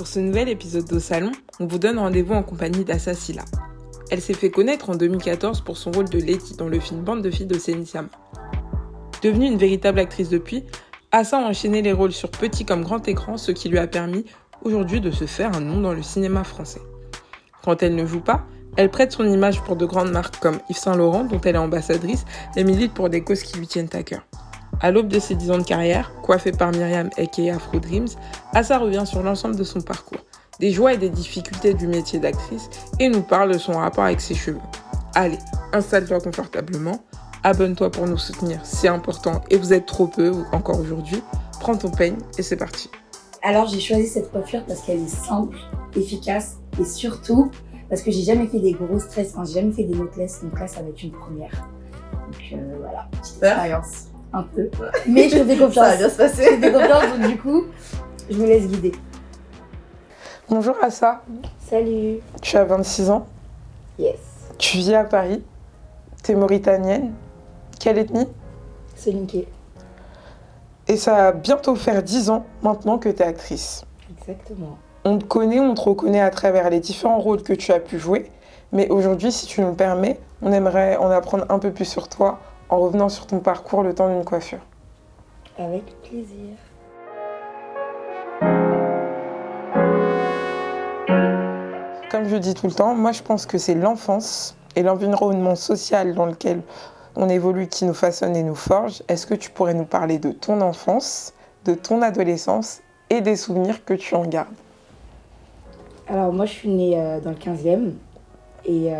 Pour ce nouvel épisode d'Au Salon, on vous donne rendez-vous en compagnie d'Assa Sylla. Elle s'est fait connaître en 2014 pour son rôle de Letty dans le film Bande de filles de Céline Sciamma. Devenue une véritable actrice depuis, Assa a enchaîné les rôles sur petit comme grand écran, ce qui lui a permis aujourd'hui de se faire un nom dans le cinéma français. Quand elle ne joue pas, elle prête son image pour de grandes marques comme Yves Saint Laurent, dont elle est ambassadrice, et milite pour des causes qui lui tiennent à cœur. À l'aube de ses 10 ans de carrière, coiffée par Myriam aka Afro Dreams, Assa revient sur l'ensemble de son parcours, des joies et des difficultés du métier d'actrice et nous parle de son rapport avec ses cheveux. Allez, installe-toi confortablement, abonne-toi pour nous soutenir, c'est important et vous êtes trop peu encore aujourd'hui. Prends ton peigne et c'est parti. Alors j'ai choisi cette coiffure parce qu'elle est simple, efficace et surtout parce que j'ai jamais fait des gros stress, j'ai jamais fait des knotless, donc là ça va être une première. Donc voilà, petite expérience. Un peu, mais je te fais confiance. Ça va bien se passer. Je te fais confiance, donc du coup, je me laisse guider. Bonjour Assa. Salut. Tu as 26 ans. Yes. Tu vis à Paris. T'es mauritanienne. Quelle ethnie? Soninké. Et ça va bientôt faire 10 ans maintenant que t'es actrice. Exactement. On te connaît, on te reconnaît à travers les différents rôles que tu as pu jouer. Mais aujourd'hui, si tu nous le permets, on aimerait en apprendre un peu plus sur toi en revenant sur ton parcours le temps d'une coiffure. Avec plaisir. Comme je dis tout le temps, moi je pense que c'est l'enfance et l'environnement social dans lequel on évolue qui nous façonne et nous forge. Est-ce que tu pourrais nous parler de ton enfance, de ton adolescence et des souvenirs que tu en gardes? Alors moi je suis née dans le 15e et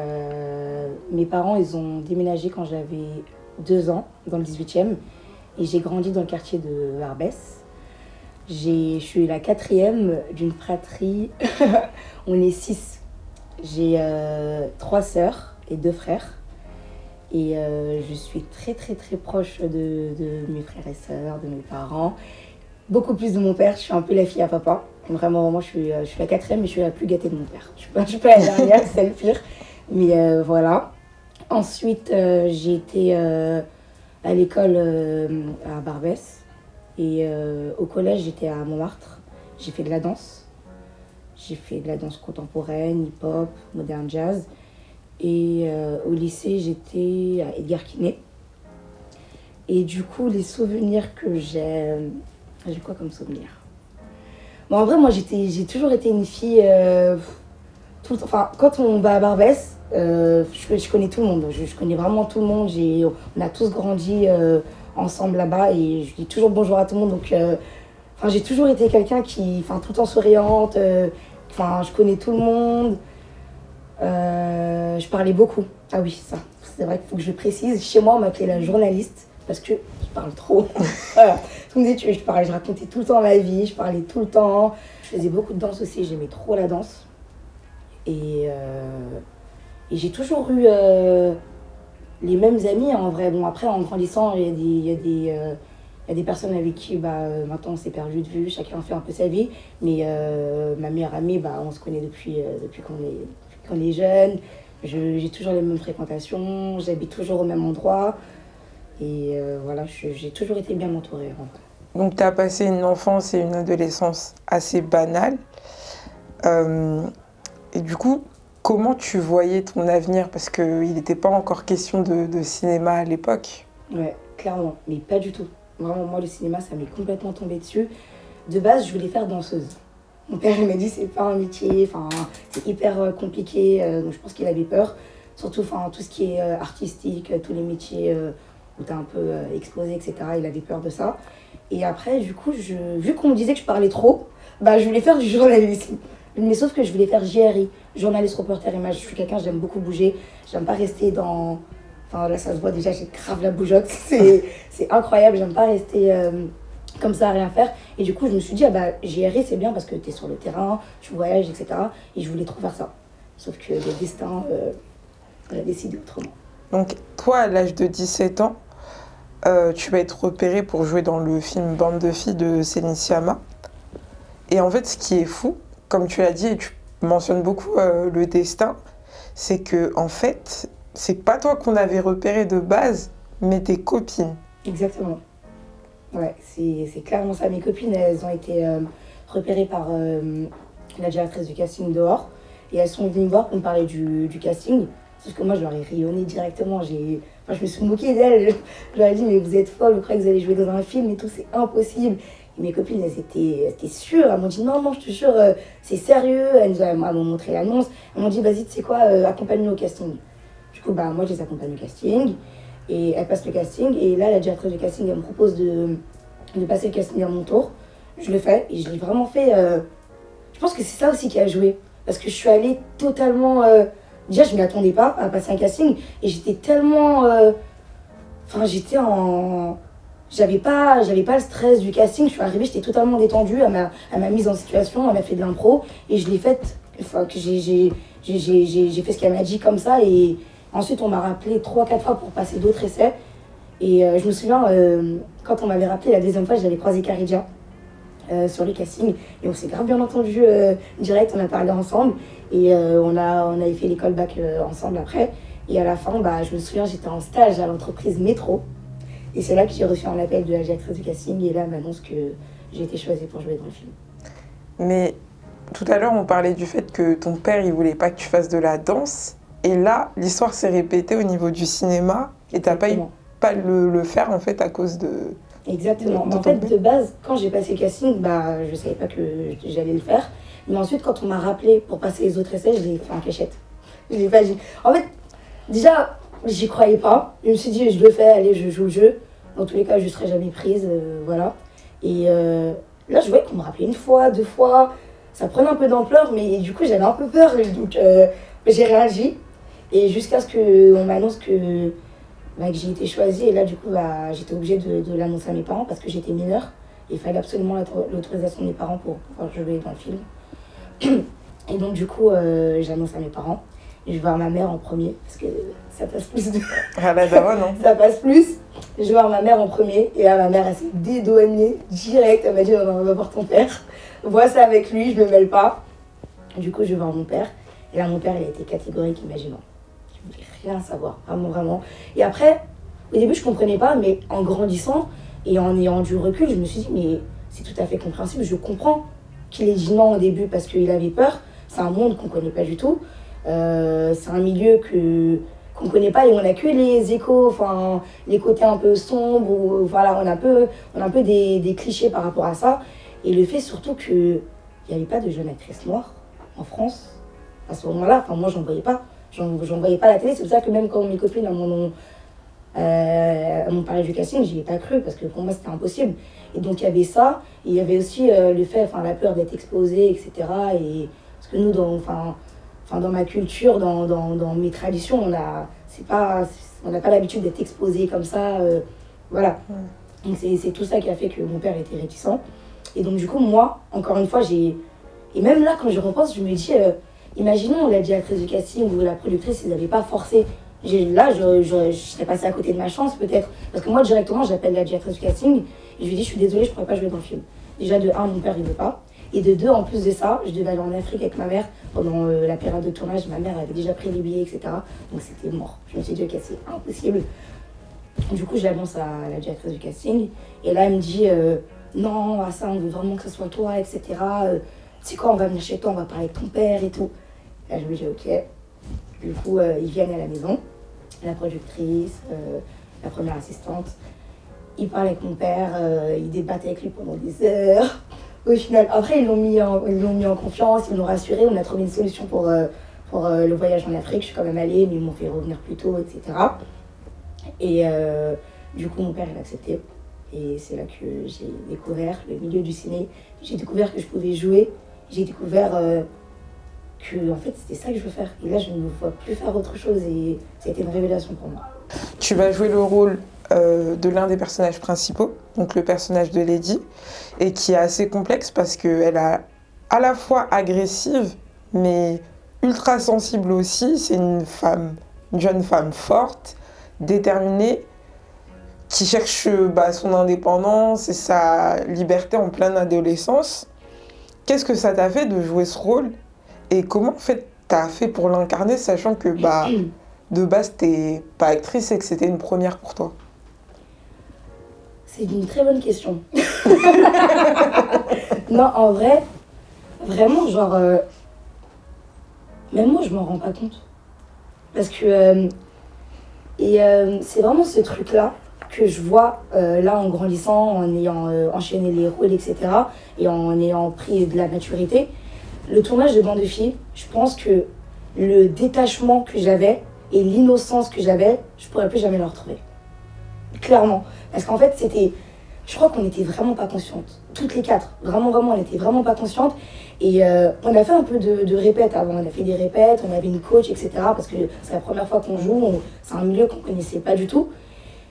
mes parents ils ont déménagé quand j'avais 2 ans dans le 18e et j'ai grandi dans le quartier de Barbès. Je suis la 4e d'une fratrie, on est 6. J'ai 3 sœurs et 2 frères et je suis très très très proche de mes frères et sœurs, de mes parents. Beaucoup plus de mon père, je suis un peu la fille à papa. Vraiment, moi je suis la 4e mais je suis la plus gâtée de mon père. Je suis pas la dernière, c'est le pire. Mais voilà. Ensuite, j'ai été à l'école à Barbès et au collège, j'étais à Montmartre. J'ai fait de la danse. J'ai fait de la danse contemporaine, hip-hop, modern jazz. Et au lycée, j'étais à Edgar Quinet. Et du coup, les souvenirs que j'ai quoi comme souvenir? Bon, en vrai, moi, j'ai toujours été une fille... quand on va à Barbès, je connais tout le monde. Je connais vraiment tout le monde. On a tous grandi ensemble là-bas et je dis toujours bonjour à tout le monde. Donc, j'ai toujours été quelqu'un qui, tout le temps souriante. Je connais tout le monde. Je parlais beaucoup. Ah oui, ça, c'est vrai qu'il faut que je précise. Chez moi, on m'appelait la journaliste parce que je parle trop. Voilà. Tout le monde disait, je racontais tout le temps ma vie, je parlais tout le temps. Je faisais beaucoup de danse aussi, j'aimais trop la danse. Et j'ai toujours eu les mêmes amis en vrai. Bon, après, en grandissant, il y a des personnes avec qui maintenant on s'est perdu de vue, chacun fait un peu sa vie. Mais ma meilleure amie, on se connaît depuis qu'on est jeune. J'ai toujours les mêmes fréquentations, j'habite toujours au même endroit. Et voilà, j'ai toujours été bien entourée en vrai. Donc tu as passé une enfance et une adolescence assez banales. Et du coup, comment tu voyais ton avenir? Parce qu'il n'était pas encore question de cinéma à l'époque. Ouais, clairement, mais pas du tout. Vraiment, moi, le cinéma, ça m'est complètement tombé dessus. De base, je voulais faire danseuse. Mon père, il m'a dit, c'est pas un métier, c'est hyper compliqué. Donc, je pense qu'il avait peur. Surtout, tout ce qui est artistique, tous les métiers où t'es un peu exposé, etc. Il avait peur de ça. Et après, du coup, vu qu'on me disait que je parlais trop, je voulais faire du journalisme. Mais sauf que je voulais faire JRI, journaliste, reporter, image. Je suis quelqu'un, j'aime beaucoup bouger. J'aime pas rester dans... là, ça se voit déjà, j'ai grave la bougeotte. C'est incroyable, j'aime pas rester comme ça à rien faire. Et du coup, je me suis dit, JRI, c'est bien parce que t'es sur le terrain, tu voyages, etc. Et je voulais trop faire ça. Sauf que le destin a décidé autrement. Donc, toi, à l'âge de 17 ans, tu vas être repérée pour jouer dans le film Bande de filles de Céline Sciamma. Et en fait, ce qui est fou, comme tu l'as dit, et tu mentionnes beaucoup le destin, c'est que en fait, c'est pas toi qu'on avait repéré de base, mais tes copines. Exactement. Ouais, c'est clairement ça. Mes copines, elles ont été repérées par la directrice du casting dehors. Et elles sont venues me voir pour me parler du casting. Sauf que moi, je leur ai rayonné directement. Je me suis moquée d'elles. Je leur ai dit, mais vous êtes folles, vous croyez que vous allez jouer dans un film et tout, c'est impossible. Et mes copines, elles étaient sûres. Elles m'ont dit, non, non, je te jure, c'est sérieux. Elles m'ont montré l'annonce. Elles m'ont dit, vas-y, tu sais quoi, accompagne-nous au casting. Du coup, moi, je les accompagne au casting. Et elles passent le casting. Et là, la directrice du casting, elle me propose de passer le casting à mon tour. Je le fais. Et je l'ai vraiment fait. Je pense que c'est ça aussi qui a joué. Parce que je suis allée totalement... déjà, je ne m'y attendais pas à passer un casting. Et j'étais tellement... j'étais en... J'avais pas le stress du casting. Je suis arrivée, j'étais totalement détendue. Elle m'a mise en situation, elle m'a fait de l'impro. Et je l'ai faite. Enfin, que j'ai fait ce qu'elle m'a dit comme ça. Et ensuite, on m'a rappelé 3-4 fois pour passer d'autres essais. Et je me souviens, quand on m'avait rappelé la deuxième fois, j'avais croisé Karidia. Sur les castings et on s'est grave bien entendu direct, on a parlé ensemble et on avait fait les callbacks ensemble après et à la fin je me souviens j'étais en stage à l'entreprise Métro et c'est là que j'ai reçu un appel de la directrice du casting et là elle m'annonce que j'ai été choisie pour jouer dans le film. Mais tout à l'heure on parlait du fait que ton père il voulait pas que tu fasses de la danse et là l'histoire s'est répétée au niveau du cinéma et t'as pas le faire en fait à cause de... Exactement. En fait, de base, quand j'ai passé le casting, je savais pas que j'allais le faire. Mais ensuite, quand on m'a rappelé pour passer les autres essais, je l'ai fait en cachette. Je l'ai pas dit. En fait, déjà, j'y croyais pas. Je me suis dit, je le fais, allez, je joue le jeu. Dans tous les cas, je serai jamais prise, voilà. Et là, je voyais qu'on me rappelait 1 fois, 2 fois. Ça prenait un peu d'ampleur, mais du coup, j'avais un peu peur. Donc, j'ai réagi. Et jusqu'à ce qu'on m'annonce que j'ai été choisie et là du coup j'étais obligée de l'annoncer à mes parents parce que j'étais mineure et il fallait absolument l'autorisation de mes parents pour pouvoir jouer dans le film. Et donc du coup j'annonce à mes parents et je vais voir ma mère en premier parce que ça passe plus non ça passe plus. Je vais voir ma mère en premier et là ma mère elle s'est dédouanée direct, elle m'a dit on va voir ton père, vois ça avec lui, je me mêle pas. Du coup je vais voir mon père et là mon père il a été catégorique, imaginant. Je voulais rien savoir, vraiment. Et après, au début, je comprenais pas, mais en grandissant et en ayant du recul, je me suis dit, mais c'est tout à fait compréhensible. Je comprends qu'il ait dit non au début parce qu'il avait peur. C'est un monde qu'on connaît pas du tout. C'est un milieu qu'on connaît pas et on a que les échos, les côtés un peu sombres. Voilà, on a un peu des clichés par rapport à ça. Et le fait surtout qu'il n'y avait pas de jeune actrice noire en France à ce moment-là. Moi, j'en voyais pas. J'en voyais pas à la télé, c'est pour ça que même quand mes copines m'ont parlé du casting, j'y ai pas cru parce que pour moi c'était impossible. Et donc il y avait ça, et il y avait aussi le fait, la peur d'être exposée, etc. Et parce que nous, dans ma culture, dans mes traditions, on n'a pas l'habitude d'être exposé comme ça, voilà. Donc c'est tout ça qui a fait que mon père était réticent. Et donc du coup moi, encore une fois, et même là quand je repense, je me dis imaginons la directrice du casting ou la productrice, ils n'avaient pas forcé. Là, je serais passée à côté de ma chance peut-être. Parce que moi, directement, j'appelle la directrice du casting et je lui dis, je suis désolée, je ne pourrais pas jouer dans le film. Déjà, de 1, mon père, il ne veut pas. Et de 2, en plus de ça, je devais aller en Afrique avec ma mère pendant la période de tournage. Ma mère avait déjà pris les billets, etc. Donc c'était mort. Je me suis dit, ok, c'est impossible. Du coup, je l'annonce à la directrice du casting. Et là, elle me dit, non, ça, on veut vraiment que ce soit toi, etc. Tu sais quoi, on va venir chez toi, on va parler avec ton père et tout. Là, je me dis, ok. Du coup, ils viennent à la maison, la productrice, la première assistante. Ils parlent avec mon père, ils débattent avec lui pendant des heures. Au final, après, ils l'ont mis en confiance, ils l'ont rassuré. On a trouvé une solution pour le voyage en Afrique. Je suis quand même allée, mais ils m'ont fait revenir plus tôt, etc. Et du coup, mon père, il a accepté. Et c'est là que j'ai découvert le milieu du ciné. J'ai découvert que je pouvais jouer. J'ai découvert que en fait, c'était ça que je veux faire. Et là, je ne me vois plus faire autre chose. Et ça a été une révélation pour moi. Tu vas jouer le rôle de l'un des personnages principaux, donc le personnage de Lady, et qui est assez complexe parce qu'elle est à la fois agressive, mais ultra sensible aussi. C'est une jeune femme forte, déterminée, qui cherche son indépendance et sa liberté en pleine adolescence. Qu'est-ce que ça t'a fait de jouer ce rôle et comment en fait t'as fait pour l'incarner, sachant que de base t'es pas actrice et que c'était une première pour toi? C'est une très bonne question. Non, en vrai, Vraiment, genre, même moi, je m'en rends pas compte. Parce que, c'est vraiment ce truc-là que je vois là en grandissant, en ayant enchaîné les rôles, etc. Et en ayant pris de la maturité. Le tournage de Bande de filles, je pense que le détachement que j'avais et l'innocence que j'avais, je pourrais plus jamais le retrouver. Clairement. Parce qu'en fait, je crois qu'on n'était vraiment pas conscientes. Toutes les quatre. Vraiment, on n'était vraiment pas conscientes. Et on a fait un peu de répètes avant. On a fait des répètes, on avait une coach, etc. Parce que c'est la première fois qu'on joue. C'est un milieu qu'on ne connaissait pas du tout.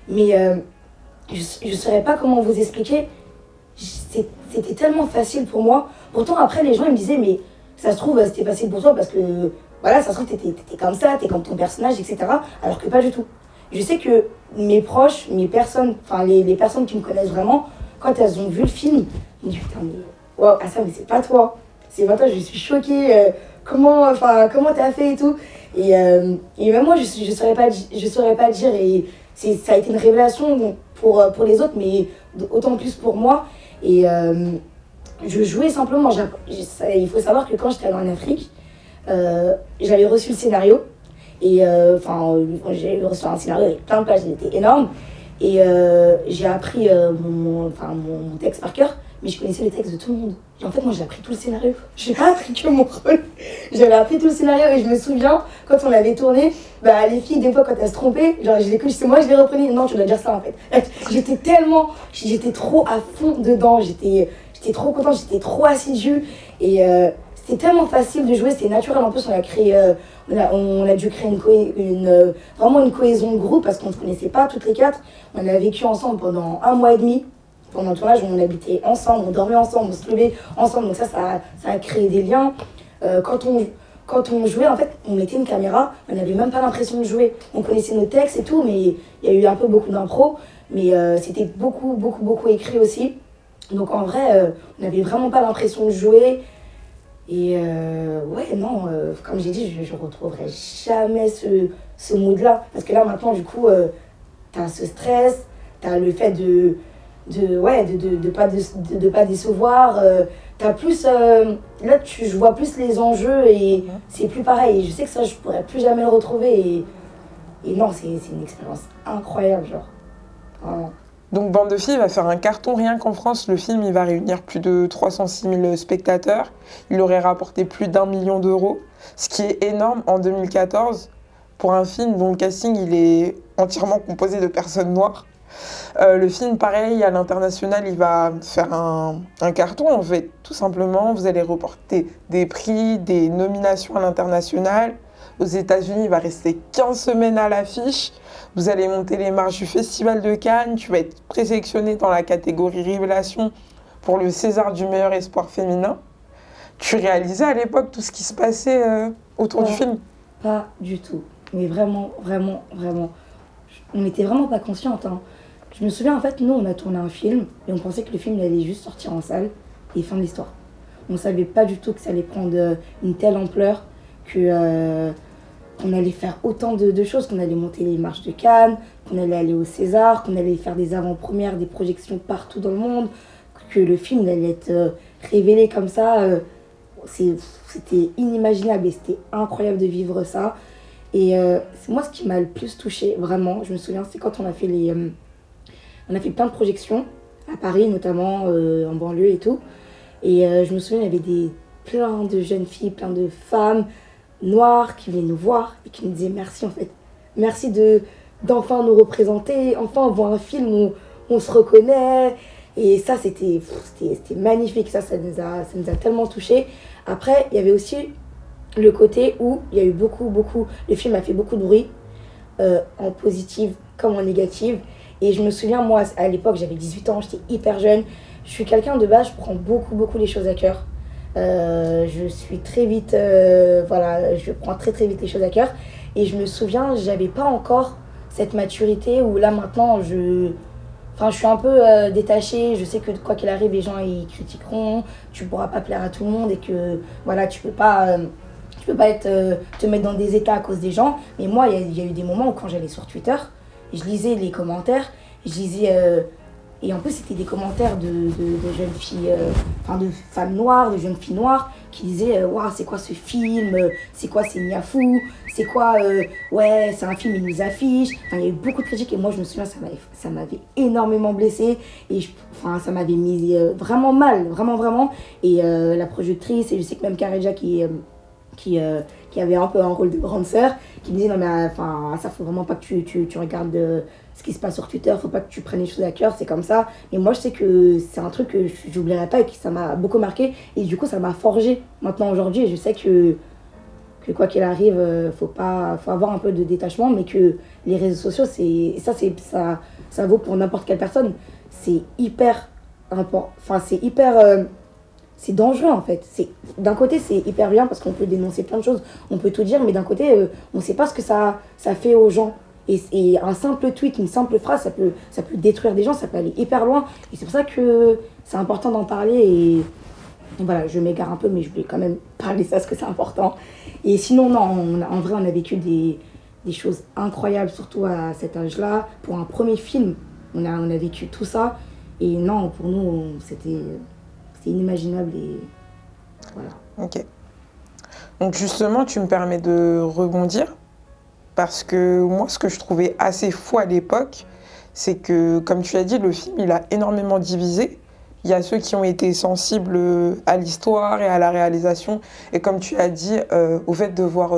Mais je ne saurais pas comment vous expliquer. C'était tellement facile pour moi. Pourtant, après, les gens ils me disaient, mais ça se trouve, c'était facile pour toi parce que, voilà, ça se trouve, t'étais comme ça, t'es comme ton personnage, etc. Alors que pas du tout. Je sais que mes proches, mes personnes, enfin, les personnes qui me connaissent vraiment, quand elles ont vu le film, ils me disent, putain, mais, wow, ah ça, mais c'est pas toi. C'est pas toi, je suis choquée. Comment t'as fait et tout. Et même moi, je saurais pas dire. Et ça a été une révélation pour les autres, mais autant plus pour moi. Et je jouais simplement. Il faut savoir que quand j'étais allée en Afrique, j'avais reçu le scénario. Et j'ai reçu un scénario avec plein de pages, il était énorme. Et j'ai appris mon texte par cœur, mais je connaissais les textes de tout le monde. Et en fait, moi, j'ai appris tout le scénario. J'ai pas appris que mon rôle. J'avais appris tout le scénario et je me souviens, quand on avait tourné, les filles, des fois, quand elles se trompaient, genre, c'est moi, je les reprenais. Non, tu dois dire ça, en fait. J'étais trop à fond dedans. J'étais trop contente, j'étais trop assidue. Et c'était tellement facile de jouer, c'était naturel. En plus, on a créé, on a dû créer vraiment une cohésion de groupe parce qu'on ne se connaissait pas toutes les quatre. On a vécu ensemble pendant 1 mois et demi. Pendant le tournage, on habitait ensemble, on dormait ensemble, on se levait ensemble. Donc ça a créé des liens. Quand on jouait, en fait, on mettait une caméra, on n'avait même pas l'impression de jouer. On connaissait nos textes et tout, mais il y a eu un peu beaucoup d'impro. Mais c'était beaucoup écrit aussi. Donc en vrai, on n'avait vraiment pas l'impression de jouer. Et comme j'ai dit, je ne retrouverai jamais ce mood-là. Parce que là, maintenant, du coup, t'as ce stress, t'as le fait de pas décevoir. T'as plus, là, je vois plus les enjeux et c'est plus pareil. Et je sais que ça, je pourrais plus jamais le retrouver. Et non, c'est une expérience incroyable, genre. Vraiment. Donc Bande de filles va faire un carton rien qu'en France. Le film, il va réunir plus de 306 000 spectateurs. Il aurait rapporté plus d'1 million d'euros, ce qui est énorme en 2014 pour un film dont le casting il est entièrement composé de personnes noires. Le film, pareil, à l'international, il va faire un carton. En fait, tout simplement, vous allez remporter des prix, des nominations à l'international. Aux États-Unis, il va rester 15 semaines à l'affiche. Vous allez monter les marches du Festival de Cannes. Tu vas être présélectionné dans la catégorie Révélation pour le César du meilleur espoir féminin. Tu réalisais à l'époque tout ce qui se passait autour du film? Pas du tout. Mais vraiment. On n'était vraiment pas conscientes. Hein. Je me souviens, en fait, nous, on a tourné un film et on pensait que le film allait juste sortir en salle et fin de l'histoire. On ne savait pas du tout que ça allait prendre une telle ampleur, qu'on allait faire autant de choses, qu'on allait monter les marches de Cannes, qu'on allait aller au César, qu'on allait faire des avant-premières, des projections partout dans le monde, que le film allait être révélé comme ça. C'était inimaginable et c'était incroyable de vivre ça. Et c'est moi ce qui m'a le plus touchée, vraiment, je me souviens, c'est quand on a fait on a fait plein de projections, à Paris notamment, en banlieue et tout. Et je me souviens, il y avait plein de jeunes filles, plein de femmes noires qui venaient nous voir et qui nous disaient merci en fait. Merci d'enfin nous représenter, enfin voir un film où on se reconnaît. Et ça, c'était magnifique, ça nous a tellement touchés. Après, il y avait aussi le côté où il y a eu beaucoup, le film a fait beaucoup de bruit, en positive comme en négative. Et je me souviens, moi, à l'époque, j'avais 18 ans, j'étais hyper jeune. Je suis quelqu'un de base, je prends beaucoup les choses à cœur. Je suis très vite, je prends très vite les choses à cœur. Et je me souviens, j'avais pas encore cette maturité où là, maintenant, je suis un peu détachée. Je sais que quoi qu'il arrive, les gens, ils critiqueront. Tu pourras pas plaire à tout le monde et que, voilà, tu peux pas te mettre dans des états à cause des gens. Mais moi, il y a eu des moments où quand j'allais sur Twitter, je lisais les commentaires, je lisais Et en plus, c'était des commentaires de jeunes filles, de femmes noires, de jeunes filles noires, qui disaient waouh, c'est quoi ce film? C'est quoi, c'est Niafou? C'est quoi, ouais, c'est un film, il nous affiche. Enfin, il y a eu beaucoup de critiques et moi, je me souviens, ça m'avait énormément blessée. Et ça m'avait mis vraiment mal, vraiment, vraiment. Et la productrice, et je sais que même Kareja qui avait un peu un rôle de grande sœur, qui me disait non mais ça faut vraiment pas que tu regardes ce qui se passe sur Twitter, faut pas que tu prennes les choses à cœur, c'est comme ça. Et moi je sais que c'est un truc que j'oublierai pas et que ça m'a beaucoup marqué et du coup ça m'a forgé maintenant aujourd'hui et je sais que quoi qu'il arrive, faut avoir un peu de détachement, mais que les réseaux sociaux ça vaut pour n'importe quelle personne, c'est hyper important, c'est dangereux en fait. D'un côté, c'est hyper bien parce qu'on peut dénoncer plein de choses, on peut tout dire, mais d'un côté, on ne sait pas ce que ça fait aux gens. Et un simple tweet, une simple phrase, ça peut détruire des gens, ça peut aller hyper loin. Et c'est pour ça que c'est important d'en parler. Et voilà, je m'égare un peu, mais je voulais quand même parler de ça parce que c'est important. Et sinon, non, en vrai, on a vécu des choses incroyables, surtout à cet âge-là. Pour un premier film, on a vécu tout ça. Et non, pour nous, c'était inimaginable et voilà. Ok. Donc justement, tu me permets de rebondir parce que moi, ce que je trouvais assez fou à l'époque, c'est que, comme tu as dit, le film, il a énormément divisé. Il y a ceux qui ont été sensibles à l'histoire et à la réalisation. Et comme tu as dit, au fait de voir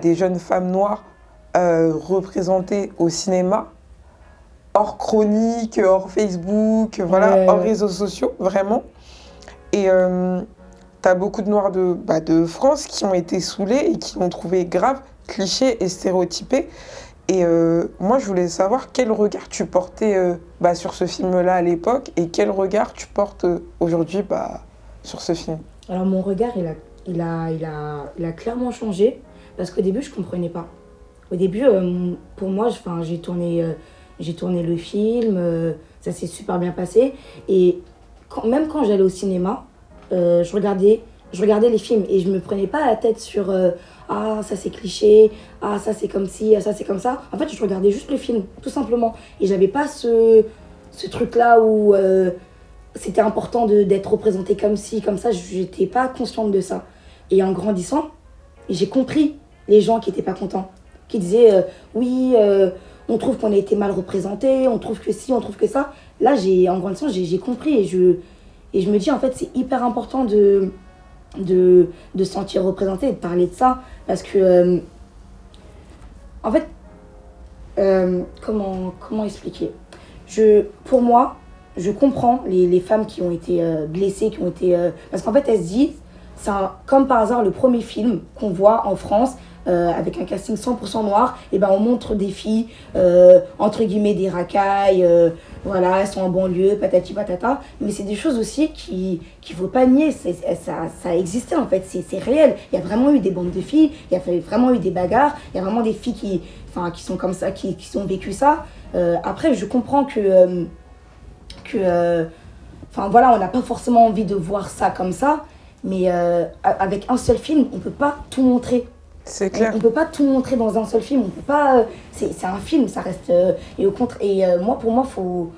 des jeunes femmes noires représentées au cinéma, hors chronique, hors Facebook, voilà, hors réseaux sociaux, vraiment. Et t'as beaucoup de Noirs de France qui ont été saoulés et qui l'ont trouvé grave, cliché et stéréotypé. Et moi, je voulais savoir quel regard tu portais sur ce film-là à l'époque et quel regard tu portes aujourd'hui sur ce film. Alors, mon regard, il a clairement changé parce qu'au début, je ne comprenais pas. Au début, pour moi, j'ai tourné le film, ça s'est super bien passé. Et même quand j'allais au cinéma, je regardais les films et je me prenais pas la tête sur ah ça c'est cliché, ah ça c'est comme ci, ah ça c'est comme ça. En fait je regardais juste le film tout simplement et j'avais pas ce truc là où c'était important d'être représenté comme ci comme ça. J'étais pas consciente de ça et en grandissant j'ai compris les gens qui étaient pas contents, qui disaient oui on trouve qu'on a été mal représenté, on trouve que ci, on trouve que ça. Là en grandissant j'ai compris et je me dis, en fait, c'est hyper important de se sentir représenté et de parler de ça. Parce que, en fait, comment expliquer ? Pour moi, je comprends les femmes qui ont été blessées, qui ont été... parce qu'en fait, elles se disent, comme par hasard, le premier film qu'on voit en France, avec un casting 100% noir, et on montre des filles, entre guillemets, des racailles, voilà, elles sont en banlieue, patati patata, mais c'est des choses aussi qu'il ne faut pas nier, ça existait en fait, c'est réel. Il y a vraiment eu des bandes de filles, il y a vraiment eu des bagarres, il y a vraiment des filles qui sont comme ça, qui ont vécu ça. Après, je comprends que voilà, on n'a pas forcément envie de voir ça comme ça, mais avec un seul film, on ne peut pas tout montrer. C'est clair. On ne peut pas tout montrer dans un seul film. On peut pas. C'est un film, ça reste. Et au contraire. Et pour moi, faut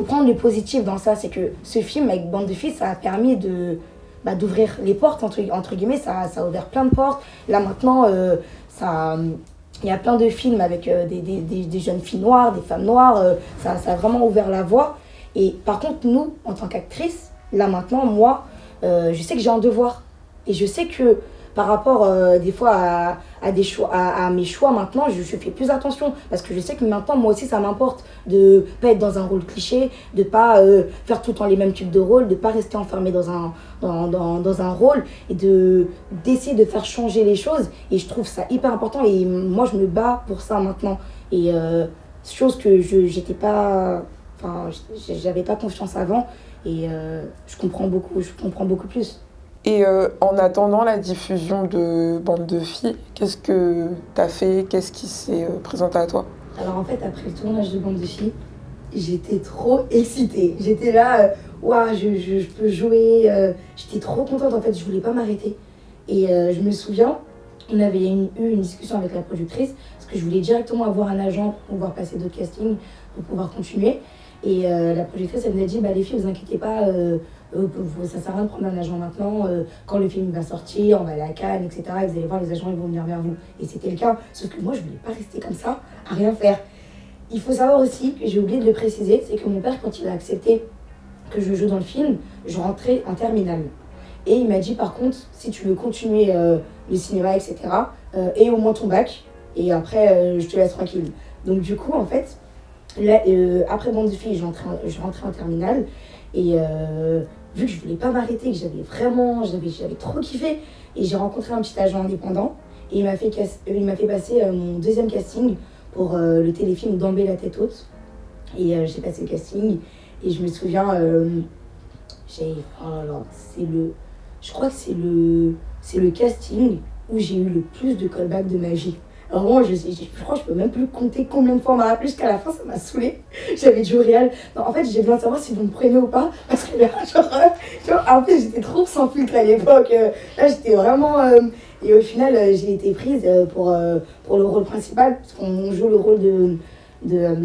prendre le positif dans ça. C'est que ce film avec Bande de filles, ça a permis d'ouvrir les portes entre guillemets. Ça a ouvert plein de portes. Là maintenant, il y a plein de films avec des jeunes filles noires, des femmes noires. Ça a vraiment ouvert la voie. Et par contre, nous, en tant qu'actrices, là maintenant, moi, je sais que j'ai un devoir. Et je sais que par rapport des fois à des choix, à mes choix maintenant, je fais plus attention parce que je sais que maintenant moi aussi ça m'importe de pas être dans un rôle cliché, de pas faire tout le temps les mêmes types de rôles, de pas rester enfermé dans un rôle et d'essayer de faire changer les choses. Et je trouve ça hyper important et moi je me bats pour ça maintenant. Et chose que j'avais pas confiance avant et je comprends beaucoup plus. Et en attendant la diffusion de Bande de filles, qu'est-ce que tu as fait? Qu'est-ce qui s'est présenté à toi? Alors en fait, après le tournage de Bande de filles, j'étais trop excitée. J'étais là, waouh, je peux jouer. J'étais trop contente en fait, je voulais pas m'arrêter. Et je me souviens, On avait eu une discussion avec la productrice parce que je voulais directement avoir un agent pour pouvoir passer d'autres castings, pour pouvoir continuer. Et la productrice, elle nous a dit, les filles, vous inquiétez pas, ça sert à rien de prendre un agent maintenant. Quand le film va sortir, on va aller à Cannes, etc. Et vous allez voir, les agents, ils vont venir vers vous. Et c'était le cas. Sauf que moi, je voulais pas rester comme ça, à rien faire. Il faut savoir aussi, que j'ai oublié de le préciser, c'est que mon père, quand il a accepté que je joue dans le film, je rentrais en terminale. Et il m'a dit, par contre, si tu veux continuer le cinéma, etc., et au moins ton bac, et après, je te laisse tranquille. Donc du coup, en fait, là, après Bande de filles, je rentrais en terminale, et vu que je voulais pas m'arrêter, que j'avais trop kiffé, et j'ai rencontré un petit agent indépendant, et il m'a fait passer mon deuxième casting pour le téléfilm Dambé la tête haute. Et j'ai passé le casting, et je me souviens, je crois que c'est le casting où j'ai eu le plus de callbacks de ma vie. Alors moi, je crois que je peux même plus compter combien de fois on m'a rappelé, jusqu'à la fin, ça m'a saoulée. J'avais dit au réel, non, en fait, j'ai besoin de savoir si vous me prenez ou pas, parce que là, en fait, j'étais trop sans filtre à l'époque. Là, j'étais vraiment... et au final, j'ai été prise pour le rôle principal, parce qu'on joue le rôle de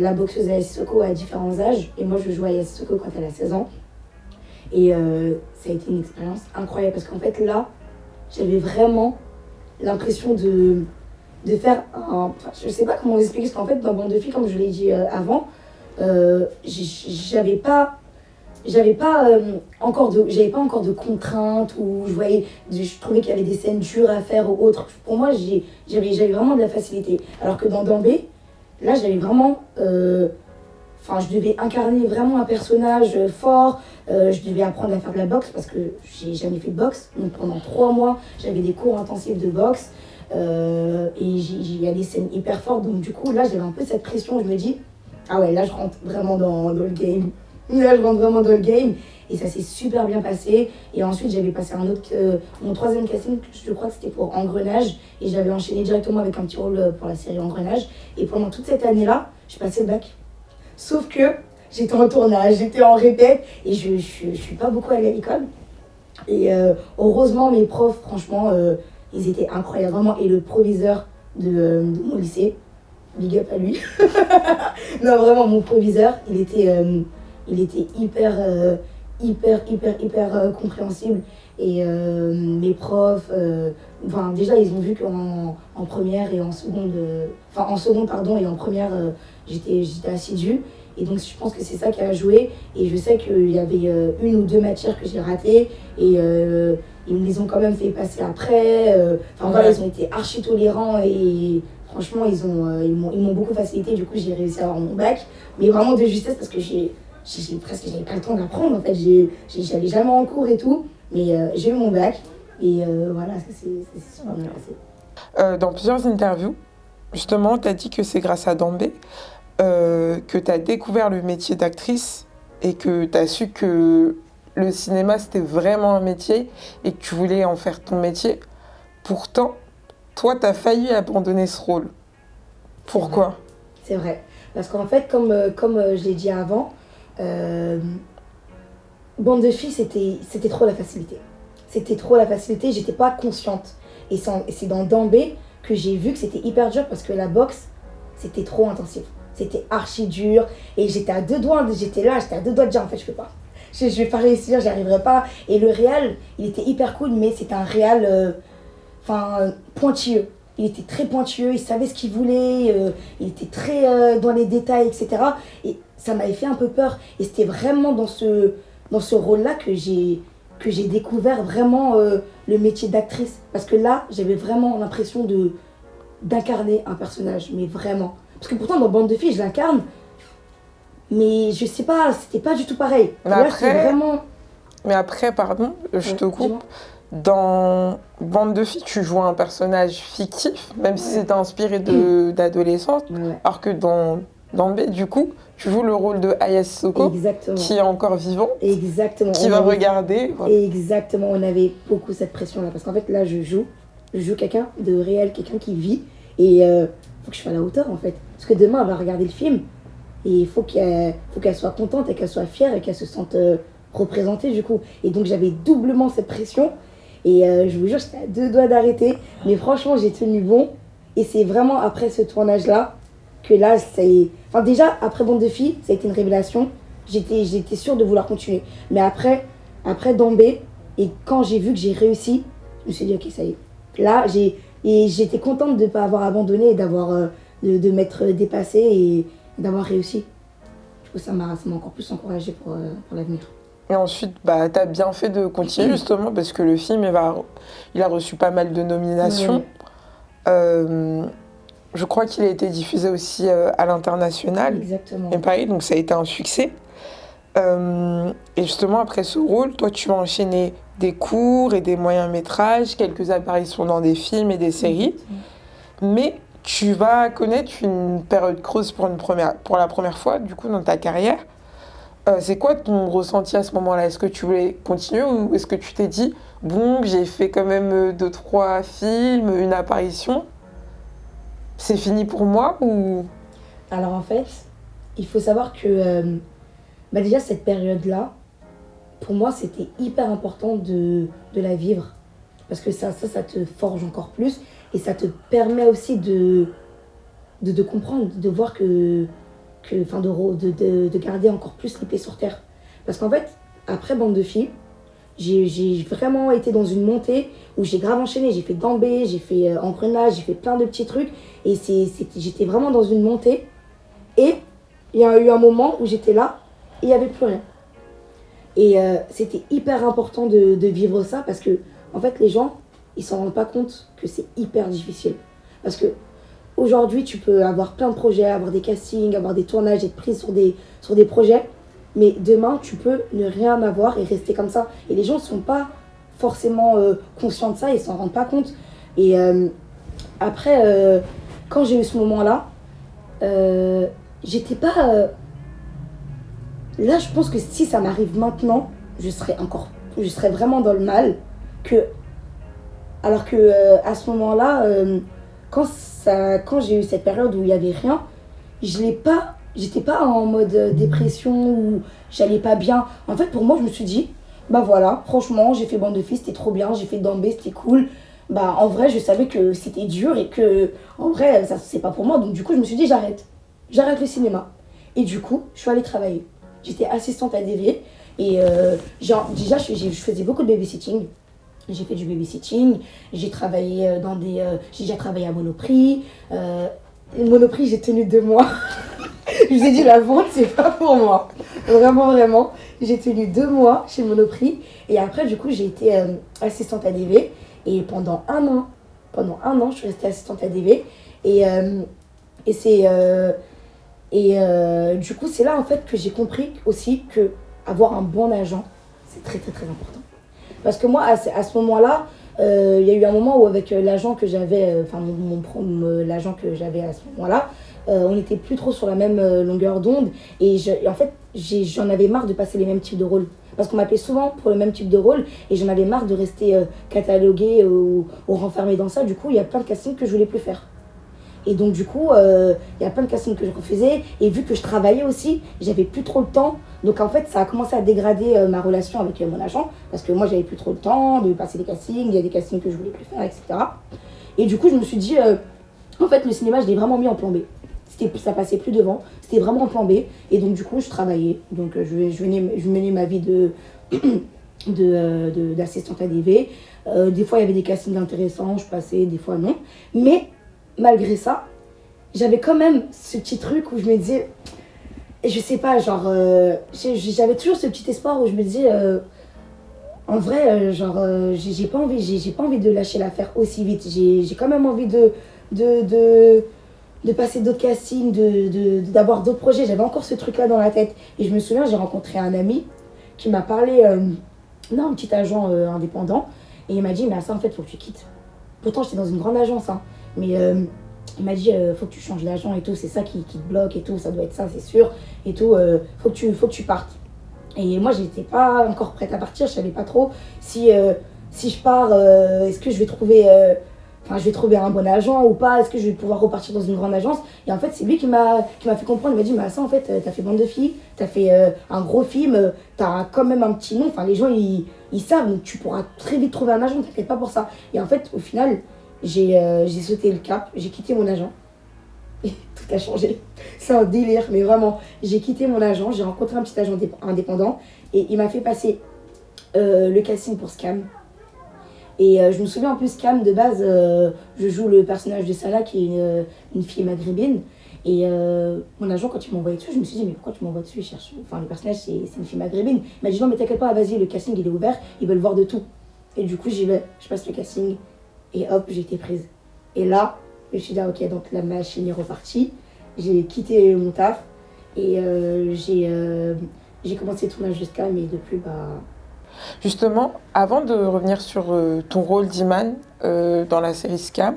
la boxeuse Aya Sissoko à différents âges. Et moi, je joue Aya Sissoko quand elle a 16 ans. Et ça a été une expérience incroyable, parce qu'en fait, là, j'avais vraiment l'impression de faire un... je sais pas comment vous expliquer, parce qu'en fait, dans Bande de filles, comme je l'ai dit avant, j'avais pas encore de contraintes, ou je trouvais qu'il y avait des scènes dures à faire ou autres. Pour moi, j'avais vraiment de la facilité. Alors que dans Dambé, là, j'avais vraiment... je devais incarner vraiment un personnage fort. Je devais apprendre à faire de la boxe parce que j'ai jamais fait de boxe. Donc pendant 3 mois, j'avais des cours intensifs de boxe. Et il y a des scènes hyper fortes. Donc du coup, là, j'avais un peu cette pression. Je me dis, ah ouais, là, je rentre vraiment dans le game. Là, je rentre vraiment dans le game. Et ça s'est super bien passé. Et ensuite, j'avais passé mon 3e casting, je crois que c'était pour Engrenage. Et j'avais enchaîné directement avec un petit rôle pour la série Engrenage. Et pendant toute cette année-là, je passais le bac. Sauf que j'étais en tournage, j'étais en répète et je suis pas beaucoup allée à l'école. Et heureusement, mes profs, franchement, ils étaient incroyables, vraiment. Et le proviseur de mon lycée, big up à lui. Non, vraiment, mon proviseur, il était hyper compréhensible. Et mes profs, déjà, ils ont vu qu'en première et en seconde, en seconde, pardon, et en première, j'étais assidue. Et donc, je pense que c'est ça qui a joué. Et je sais qu'il y avait 1 ou 2 matières que j'ai ratées. Et ils me les ont quand même fait passer après. Voilà, ils ont été archi tolérants. Et franchement, ils m'ont beaucoup facilité. Du coup, j'ai réussi à avoir mon bac. Mais vraiment de justesse, parce que j'avais pas le temps d'apprendre. En fait, j'allais jamais en cours et tout. Mais j'ai eu mon bac. Et voilà, ça c'est super bien passé. Dans plusieurs interviews, justement, tu as dit que c'est grâce à Dambé que tu as découvert le métier d'actrice et que tu as su que le cinéma, c'était vraiment un métier et que tu voulais en faire ton métier. Pourtant, toi, tu as failli abandonner ce rôle. Pourquoi ? C'est vrai. Parce qu'en fait, comme je l'ai dit avant, Bande de filles, c'était trop la facilité. C'était trop la facilité, j'étais pas consciente. Et c'est dans Dambé que j'ai vu que c'était hyper dur parce que la boxe, c'était trop intensif. C'était archi dur. Et j'étais à 2 doigts de dire en fait, je peux pas. Je vais pas réussir, j'y arriverai pas. Et le réal, il était hyper cool, mais c'était un réal pointilleux. Il était très pointilleux, il savait ce qu'il voulait, il était très dans les détails, etc. Et ça m'avait fait un peu peur. Et c'était vraiment dans ce rôle-là que j'ai découvert vraiment le métier d'actrice. Parce que là, j'avais vraiment l'impression d'incarner un personnage, mais vraiment. Parce que pourtant, dans Bande de filles, je l'incarne, mais je sais pas, c'était pas du tout pareil. Mais après, pardon, je te coupe. Dans Bande de filles, tu joues un personnage fictif, même si c'était inspiré d'adolescente. Ouais. Alors que dans Dambé, du coup, tu joues le rôle de Aya Sissoko, qui est encore vivant, qui va regarder. Voilà. Exactement, on avait beaucoup cette pression-là. Parce qu'en fait, là, je joue quelqu'un de réel, quelqu'un qui vit. Et faut que je sois à la hauteur, en fait. Parce que demain, elle va regarder le film. Et il faut qu'elle soit contente et qu'elle soit fière et qu'elle se sente représentée, du coup. Et donc, j'avais doublement cette pression. Et je vous jure, j'étais à 2 doigts d'arrêter. Mais franchement, j'ai tenu bon. Et c'est vraiment après ce tournage-là que là, c'est... Enfin, déjà, après Bande de filles, ça a été une révélation. J'étais sûre de vouloir continuer. Mais après Dambé, et quand j'ai vu que j'ai réussi, je me suis dit, ok, ça y est. Là, j'étais contente de ne pas avoir abandonné et de m'être dépassée et d'avoir réussi. Du coup, ça m'a encore plus encouragée pour l'avenir. Et ensuite, bah, tu as bien fait de continuer justement parce que le film, il a reçu pas mal de nominations. Je crois qu'il a été diffusé aussi à l'international. Exactement. Et pareil, donc ça a été un succès. Et justement, après ce rôle, toi, tu as enchaîné des courts et des moyens-métrages, quelques apparitions dans des films et des séries. Mais tu vas connaître une période creuse pour la première fois, du coup, dans ta carrière. C'est quoi ton ressenti à ce moment-là? Est-ce que tu voulais continuer ou est-ce que tu t'es dit, bon, j'ai fait quand même 2-3 films, une apparition, c'est fini pour moi ou... Alors en fait, il faut savoir que déjà cette période-là, pour moi, c'était hyper important de la vivre. Parce que ça te forge encore plus et ça te permet aussi de comprendre, de voir de garder encore plus les pieds sur terre. Parce qu'en fait, après Bande de filles, j'ai vraiment été dans une montée où j'ai grave enchaîné. J'ai fait Dambé, j'ai fait Engrenage, j'ai fait plein de petits trucs. Et j'étais vraiment dans une montée. Et il y a eu un moment où j'étais là et il n'y avait plus rien. Et c'était hyper important de vivre ça parce que, en fait, les gens, ils s'en rendent pas compte que c'est hyper difficile. Parce que aujourd'hui, tu peux avoir plein de projets, avoir des castings, avoir des tournages, être prise sur des projets. Mais demain, tu peux ne rien avoir et rester comme ça. Et les gens ne sont pas forcément conscients de ça, ils ne s'en rendent pas compte. Et après, quand j'ai eu ce moment-là, j'étais pas... Là, je pense que si ça m'arrive maintenant, je serais vraiment dans le mal. Alors que à ce moment-là, quand j'ai eu cette période où il n'y avait rien, j'étais pas en mode dépression ou j'allais pas bien. En fait, pour moi, je me suis dit, bah voilà, franchement, j'ai fait Bande de filles, c'était trop bien, j'ai fait Dambé, c'était cool. Bah en vrai, je savais que c'était dur et que, en vrai, ça c'est pas pour moi. Donc du coup, je me suis dit, j'arrête le cinéma. Et du coup, je suis allée travailler. J'étais assistante à DV et déjà, je faisais beaucoup de babysitting. J'ai fait du babysitting, j'ai travaillé j'ai déjà travaillé à Monoprix. Monoprix, j'ai tenu 2 mois. Je vous ai dit, la vente, c'est pas pour moi. Vraiment, vraiment. J'ai tenu 2 mois chez Monoprix. Et après, du coup, j'ai été assistante à DV. Et pendant un an, je suis restée assistante à DV. Du coup, c'est là, en fait, que j'ai compris aussi que avoir un bon agent, c'est très, très, très important. Parce que moi, à ce moment-là, il y a eu un moment où avec l'agent que j'avais, l'agent que j'avais à ce moment-là, on n'était plus trop sur la même longueur d'onde. Et en fait, j'en avais marre de passer les mêmes types de rôles. Parce qu'on m'appelait souvent pour le même type de rôle et j'en avais marre de rester cataloguée ou renfermée dans ça. Du coup, il y a plein de castings que je voulais plus faire. Et donc, du coup, il y a plein de castings que je refusais. Et vu que je travaillais aussi, j'avais plus trop le temps. Donc, en fait, ça a commencé à dégrader ma relation avec mon agent. Parce que moi, j'avais plus trop le temps de passer des castings. Il y a des castings que je voulais plus faire, etc. Et du coup, je me suis dit, en fait, le cinéma, je l'ai vraiment mis en plan B. Ça passait plus devant. C'était vraiment en plan B. Et donc, du coup, je travaillais. Donc, je menais ma vie d'assistante à DV. Des fois, il y avait des castings intéressants. Je passais, des fois, non. Mais malgré ça, j'avais quand même ce petit truc où je me disais, je sais pas, genre, j'avais toujours ce petit espoir où je me disais, en vrai, j'ai pas envie de lâcher l'affaire aussi vite. J'ai quand même envie de passer d'autres castings, d'avoir d'autres projets. J'avais encore ce truc-là dans la tête. Et je me souviens, j'ai rencontré un ami qui m'a parlé d'un petit agent indépendant. Et il m'a dit, mais ça, en fait, faut que tu quittes. Pourtant, j'étais dans une grande agence, hein. Mais il m'a dit, faut que tu changes d'agent et tout, c'est ça qui te bloque et tout, ça doit être ça, c'est sûr. Et tout, faut que tu partes. Et moi, j'étais pas encore prête à partir, je savais pas trop si je pars, est-ce que je vais trouver... je vais trouver un bon agent ou pas, est-ce que je vais pouvoir repartir dans une grande agence. Et en fait, c'est lui qui m'a fait comprendre, il m'a dit, mais ça, en fait, t'as fait Bande de filles, t'as fait un gros film, t'as quand même un petit nom, enfin, les gens, ils savent, donc tu pourras très vite trouver un agent, t'inquiète pas pour ça. Et en fait, au final, j'ai sauté le cap, j'ai quitté mon agent. Et tout a changé. C'est un délire, mais vraiment. J'ai quitté mon agent, j'ai rencontré un petit agent indépendant et il m'a fait passer le casting pour Scam. Et je me souviens en plus, Scam, de base, je joue le personnage de Salah, qui est une fille maghrébine. Et mon agent, quand il m'a envoyé dessus, je me suis dit, mais pourquoi tu m'envoies dessus? Enfin, le personnage, c'est une fille maghrébine. Il m'a dit, non, mais t'inquiète pas, vas-y, le casting, il est ouvert, ils veulent voir de tout. Et du coup, j'y vais, je passe le casting, et hop, j'ai été prise. Et là, je me suis dit, ah, ok, donc la machine est repartie. J'ai quitté mon taf, et j'ai commencé le tournage de Scam, et depuis, bah... Justement, avant de revenir sur ton rôle d'Iman dans la série Scam,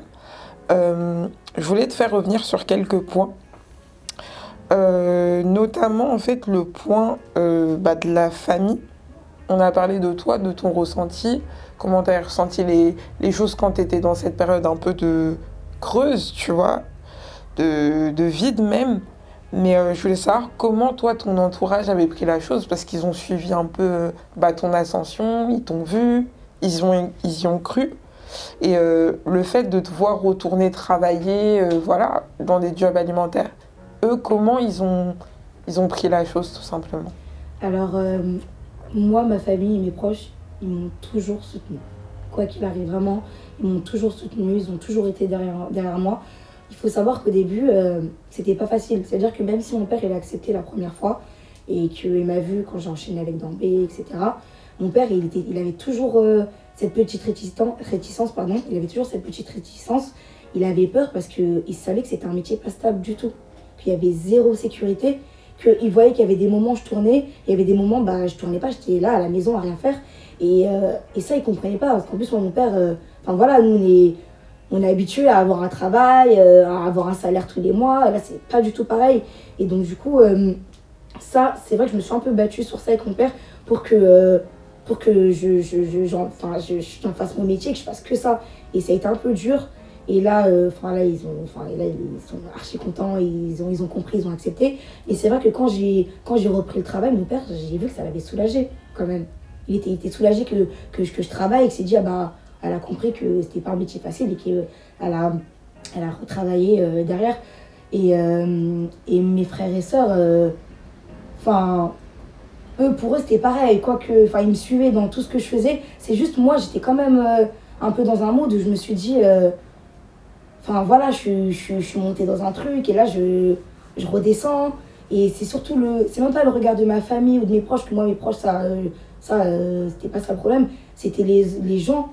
je voulais te faire revenir sur quelques points. Notamment, en fait, le point de la famille. On a parlé de toi, de ton ressenti, comment tu as ressenti les choses quand tu étais dans cette période un peu de creuse, tu vois, de vide même. Mais je voulais savoir comment toi, ton entourage avait pris la chose, parce qu'ils ont suivi un peu ton ascension, ils t'ont vu, ils y ont cru. Et le fait de te voir retourner travailler voilà, dans des jobs alimentaires, eux, comment ils ont pris la chose, tout simplement? Alors, moi, ma famille et mes proches, ils m'ont toujours soutenue. Quoi qu'il arrive, vraiment, ils m'ont toujours soutenue, ils ont toujours été derrière moi. Il faut savoir qu'au début, c'était pas facile. C'est-à-dire que même si mon père il a accepté la première fois et qu'il m'a vu quand j'ai enchaîné avec Dambé, etc., mon père, il avait toujours cette petite réticence, pardon. Il avait toujours cette petite réticence. Il avait peur parce qu'il savait que c'était un métier pas stable du tout. Qu'il y avait zéro sécurité. Qu'il voyait qu'il y avait des moments où je tournais, il y avait des moments où je tournais pas, j'étais là à la maison à rien faire. Et ça, il comprenait pas. Parce qu'en plus, moi, mon père, enfin voilà, nous, on est habitués à avoir un travail, à avoir un salaire tous les mois. Là, c'est pas du tout pareil. Et donc, du coup, ça, c'est vrai que je me suis un peu battue sur ça avec mon père pour que j'en fasse mon métier, que je fasse que ça. Et ça a été un peu dur. Et là, ils sont archi contents, ils ont compris, ils ont accepté. Et c'est vrai que quand j'ai repris le travail, mon père, j'ai vu que ça l'avait soulagé quand même. Il était soulagé que je travaille et qu'il s'est dit, elle a compris que c'était pas un métier facile et qu'elle a retravaillé derrière. Et mes frères et sœurs, pour eux, c'était pareil. Ils me suivaient dans tout ce que je faisais. C'est juste moi, j'étais quand même un peu dans un mode où je me suis dit... je suis montée dans un truc et là, je redescends. Et c'est surtout c'est même pas le regard de ma famille ou de mes proches, que moi, mes proches, c'était pas ça le problème. C'était les gens,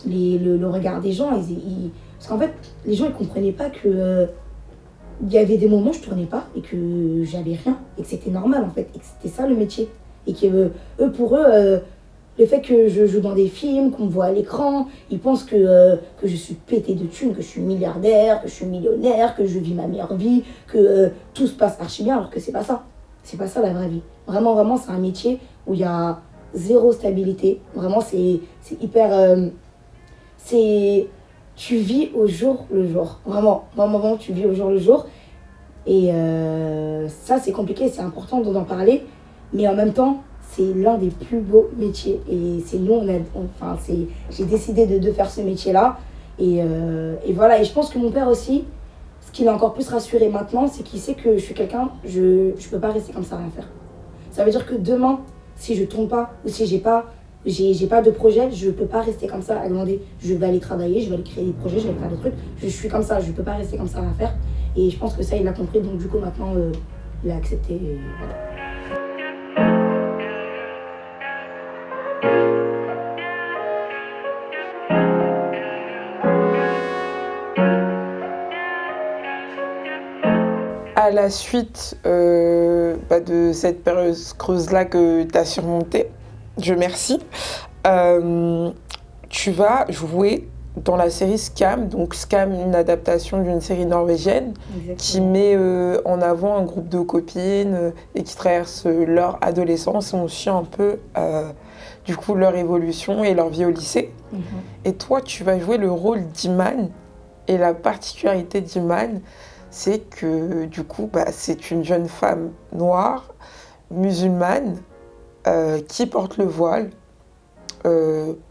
le regard des gens. Parce qu'en fait, les gens, ils comprenaient pas que il y avait des moments où je tournais pas et que j'avais rien. Et que c'était normal, en fait. Et que c'était ça, le métier. Et que pour eux... le fait que je joue dans des films, qu'on me voit à l'écran, ils pensent que je suis pétée de thunes, que je suis milliardaire, que je suis millionnaire, que je vis ma meilleure vie, que tout se passe archi bien, alors que c'est pas ça. C'est pas ça la vraie vie. Vraiment, vraiment, c'est un métier où il y a zéro stabilité. Vraiment, c'est hyper... tu vis au jour le jour. Vraiment, vraiment, vraiment, tu vis au jour le jour. Et ça, c'est compliqué, c'est important d'en parler. Mais en même temps, c'est l'un des plus beaux métiers. Et c'est nous, j'ai décidé de faire ce métier-là. Et voilà. Et je pense que mon père aussi, ce qui l'a encore plus rassuré maintenant, c'est qu'il sait que je suis quelqu'un, je peux pas rester comme ça à rien faire. Ça veut dire que demain, si je tourne pas, ou si j'ai pas de projet, je peux pas rester comme ça à demander. Je vais aller travailler, je vais aller créer des projets, je vais aller faire des trucs. Je suis comme ça, je peux pas rester comme ça à rien faire. Et je pense que ça, il l'a compris. Donc du coup, maintenant, il a accepté. Et voilà. À la suite de cette période creuse-là que tu as surmontée, je remercie, tu vas jouer dans la série Skam. Donc Skam, une adaptation d'une série norvégienne qui met en avant un groupe de copines et qui traverse leur adolescence. On suit un peu du coup leur évolution et leur vie au lycée. Et toi, tu vas jouer le rôle d'Iman. Et la particularité d'Iman, c'est que du coup, c'est une jeune femme noire, musulmane, qui porte le voile.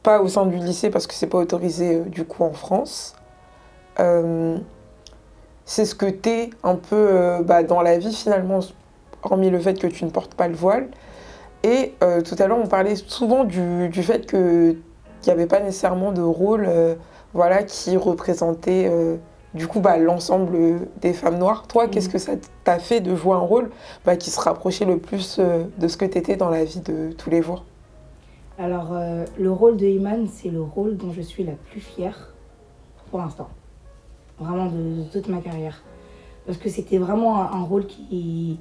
Pas au sein du lycée parce que c'est pas autorisé du coup en France. C'est ce que t'es un peu dans la vie finalement, hormis le fait que tu ne portes pas le voile. Et tout à l'heure on parlait souvent du fait qu'il n'y avait pas nécessairement de rôle qui représentait du coup l'ensemble des femmes noires. Toi, qu'est-ce que ça t'a fait de jouer un rôle qui se rapprochait le plus de ce que t'étais dans la vie de tous les jours? Alors, le rôle de Iman, c'est le rôle dont je suis la plus fière pour l'instant. Vraiment de toute ma carrière. Parce que c'était vraiment un rôle qui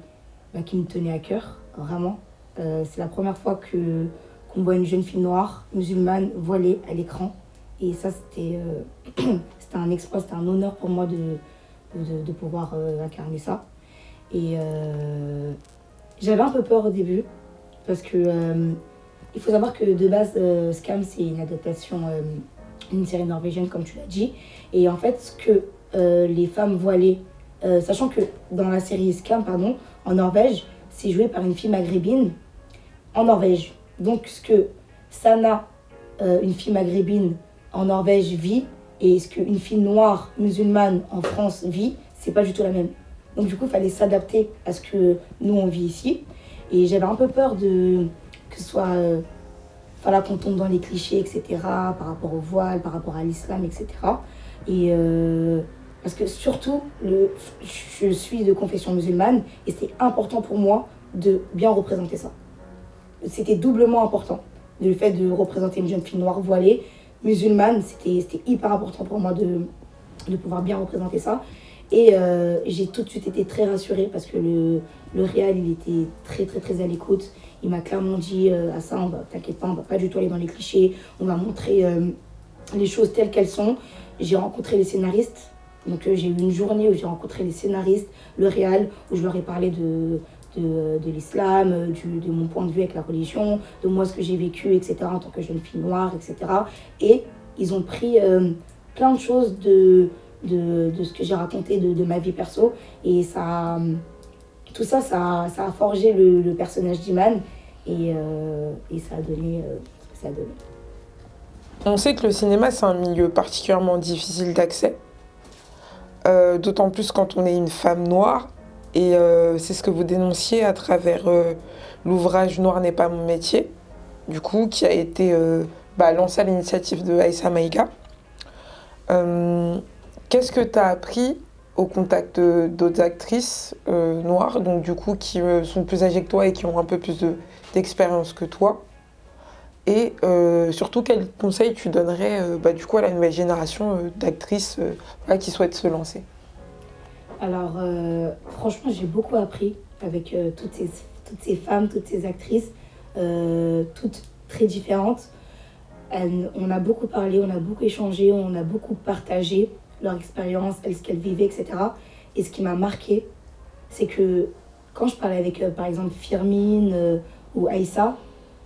me tenait à cœur, vraiment. C'est la première fois qu'on voit une jeune fille noire, musulmane, voilée à l'écran. Et ça, c'était un exploit, c'était un honneur pour moi de pouvoir incarner ça. Et j'avais un peu peur au début, parce que... il faut savoir que de base, Skam, c'est une adaptation d'une série norvégienne, comme tu l'as dit. Et en fait, ce que les femmes voilées, sachant que dans la série Skam, en Norvège, c'est joué par une fille maghrébine en Norvège. Donc, ce que Sana, une fille maghrébine en Norvège, vit, et ce qu'une fille noire musulmane en France vit, c'est pas du tout la même. Donc, du coup, il fallait s'adapter à ce que nous, on vit ici. Et j'avais un peu peur que ce soit qu'on tombe dans les clichés, etc., par rapport au voile, par rapport à l'islam, etc. Et parce que surtout, je suis de confession musulmane et c'était important pour moi de bien représenter ça. C'était doublement important. Le fait de représenter une jeune fille noire voilée, musulmane, c'était hyper important pour moi de pouvoir bien représenter ça. Et j'ai tout de suite été très rassurée parce que le réal, il était très, très, très à l'écoute. Il m'a clairement dit Hassan, t'inquiète pas, on va pas du tout aller dans les clichés, on va montrer les choses telles qu'elles sont. J'ai rencontré les scénaristes, donc j'ai eu une journée où j'ai rencontré les scénaristes, le réal, où je leur ai parlé de l'islam, de mon point de vue avec la religion, de moi ce que j'ai vécu, etc., en tant que jeune fille noire, etc. Et ils ont pris plein de choses de ce que j'ai raconté de ma vie perso, et tout ça, ça a forgé le personnage d'Iman, et ça a donné ce que ça a donné. On sait que le cinéma, c'est un milieu particulièrement difficile d'accès, d'autant plus quand on est une femme noire, et c'est ce que vous dénonciez à travers l'ouvrage Noir n'est pas mon métier, du coup, qui a été lancé à l'initiative de Aïssa Maïga. Qu'est-ce que tu as appris au contact d'autres actrices noires, donc du coup qui sont plus âgées que toi et qui ont un peu plus d'expérience que toi? Et surtout, quels conseils tu donnerais du coup à la nouvelle génération d'actrices qui souhaitent se lancer? Alors, franchement, j'ai beaucoup appris avec toutes ces femmes, toutes ces actrices, toutes très différentes. On a beaucoup parlé, on a beaucoup échangé, on a beaucoup partagé leur expérience, ce qu'elles vivaient, etc. Et ce qui m'a marqué, c'est que quand je parlais avec, par exemple, Firmin ou Aïssa,